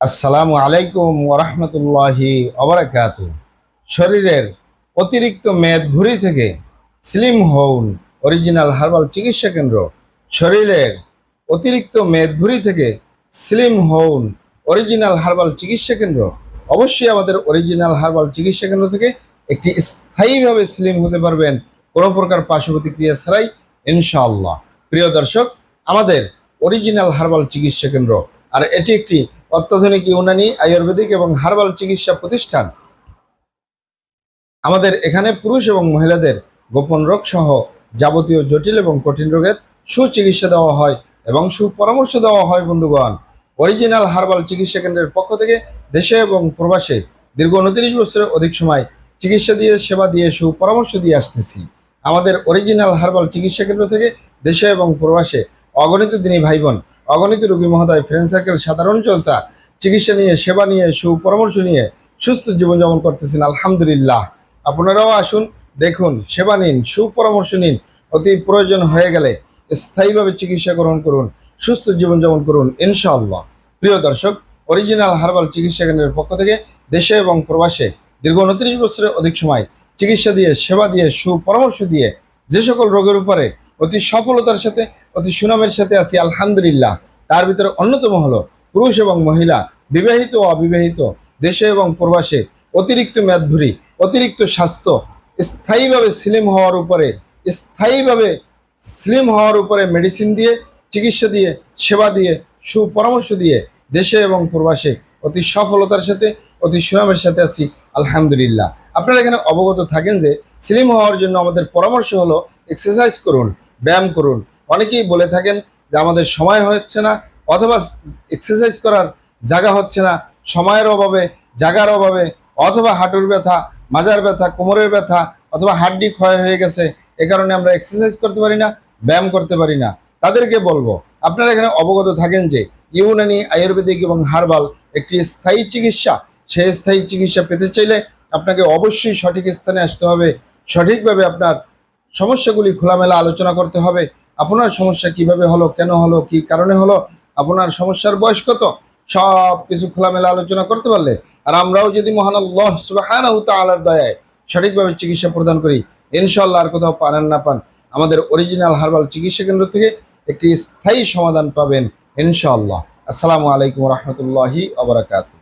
আসসালামু আলাইকুম ওরহমতুল্লাহি ওবারাকাতু। শরীরের অতিরিক্ত মেদ ভুঁড়ি থেকে স্লিম হউন অরিজিনাল হার্বাল চিকিৎসা কেন্দ্র। শরীরের অতিরিক্ত মেদ ভুঁড়ি থেকে স্লিম হউন অরিজিনাল হার্বাল চিকিৎসা কেন্দ্র। অবশ্যই আমাদের অরিজিনাল হার্বাল চিকিৎসা কেন্দ্র থেকে একটি স্থায়ীভাবে স্লিম হতে পারবেন কোনো প্রকার পার্শ্ব প্রতিক্রিয়া ছাড়াই ইনশাআল্লাহ। প্রিয় দর্শক, আমাদের অরিজিনাল হার্বাল চিকিৎসা কেন্দ্র আর এটি একটি অত্যাধুনিক ইউনানি আয়ুর্বেদিক এবং হার্বাল চিকিৎসা প্রতিষ্ঠান। আমাদের এখানে পুরুষ এবং মহিলাদের গোপন রোগ সহ যাবতীয় জটিল এবং কঠিন রোগের সুচিকিৎসা দেওয়া হয় এবং সুপরামর্শ দেওয়া হয়। বন্ধুগণ, অরিজিনাল হার্বাল চিকিৎসা কেন্দ্রের পক্ষ থেকে দেশে এবং প্রবাসে দীর্ঘ 29 বছরের অধিক সময় চিকিৎসা দিয়ে সেবা দিয়ে সুপরামর্শ দিয়ে আসতেছি। আমাদের অরিজিনাল হার্বাল চিকিৎসা কেন্দ্র থেকে দেশে এবং প্রবাসে অগণিত দিনী ভাই বোন, অগণিত রোগী মহোদয়, ফ্রেন্ড সার্কেল, সাধারণ জনতা চিকিৎসা নিয়ে, সেবা নিয়ে, সুপরামর্শ নিয়ে সুস্থ জীবনযাপন করতেছেন আলহামদুলিল্লাহ। আপনারাও আসুন, দেখুন, সেবা নিন, সুপরামর্শ নিন। অতি প্রয়োজন হয়ে গেলে স্থায়ীভাবে চিকিৎসা গ্রহণ করুন, সুস্থ জীবনযাপন করুন ইনশাআল্লাহ। প্রিয় দর্শক, অরিজিনাল হার্বাল চিকিৎসা কেন্দ্রের পক্ষ থেকে দেশে এবং প্রবাসে দীর্ঘ 29 বছরের অধিক সময় চিকিৎসা দিয়ে, সেবা দিয়ে, সুপরামর্শ দিয়ে যে সকল রোগের উপরে অতি সফলতার সাথে, অতি সুনামের সাথে আছি আলহামদুলিল্লাহ। তার ভিতরে অন্যতম হলো পুরুষ এবং মহিলা, বিবাহিত ও অবিবাহিত, দেশে এবং প্রবাসে অতিরিক্ত মেদভুঁড়ি, অতিরিক্ত স্বাস্থ্য, স্থায়ীভাবে স্লিম হওয়ার উপরে মেডিসিন দিয়ে, চিকিৎসা দিয়ে, সেবা দিয়ে, সুপরামর্শ দিয়ে দেশে এবং প্রবাসে অতি সফলতার সাথে, অতি সুনামের সাথে আছি আলহামদুলিল্লাহ। আপনারা এখানে অবগত থাকেন যে স্লিম হওয়ার জন্য আমাদের পরামর্শ হলো এক্সারসাইজ করুন, ব্যায়াম করুন। অনেকেই বলে থাকেন যে আমাদের সময় হচ্ছে না, অথবা এক্সারসাইজ করার জায়গা হচ্ছে না, সময়ের অভাবে, জায়গার অভাবে, অথবা হাঁটুর ব্যথা, মাজার ব্যথা, কোমরের ব্যথা, অথবা হাড্ডি ক্ষয় হয়ে গেছে, এ কারণে আমরা এক্সারসাইজ করতে পারি না, ব্যায়াম করতে পারি না। তাদেরকে বলবো, আপনারা এখানে অবগত থাকেন যে ইউনানি আয়ুর্বেদিক এবং হার্বাল একটি স্থায়ী চিকিৎসা। সেই স্থায়ী চিকিৎসা পেতে চাইলে আপনাকে অবশ্যই সঠিক স্থানে আসতে হবে। সঠিকভাবে আপনার সমস্যাগুলি খোলামেলা আলোচনা করতে হবে। আপনার সমস্যা কিভাবে হলো, কেন হলো, কি কারণে হলো, আপনার সমস্যার বয়স কত, সব কিছু খোলামেলা আলোচনা করতে পারলে, আর আমরাও যদি মহান আল্লাহ সুবহানাহু ওয়া তাআলার দয়ায় সঠিকভাবে চিকিৎসা প্রদান করি, ইনশাআল্লাহ আর কোথাও পান আর না পান, আমাদের অরিজিনাল হার্বাল চিকিৎসা কেন্দ্র থেকে একটি স্থায়ী সমাধান পাবেন ইনশাআল্লাহ। আসসালামু আলাইকুম ওয়া রাহমাতুল্লাহি ওয়া বারাকাতুহু।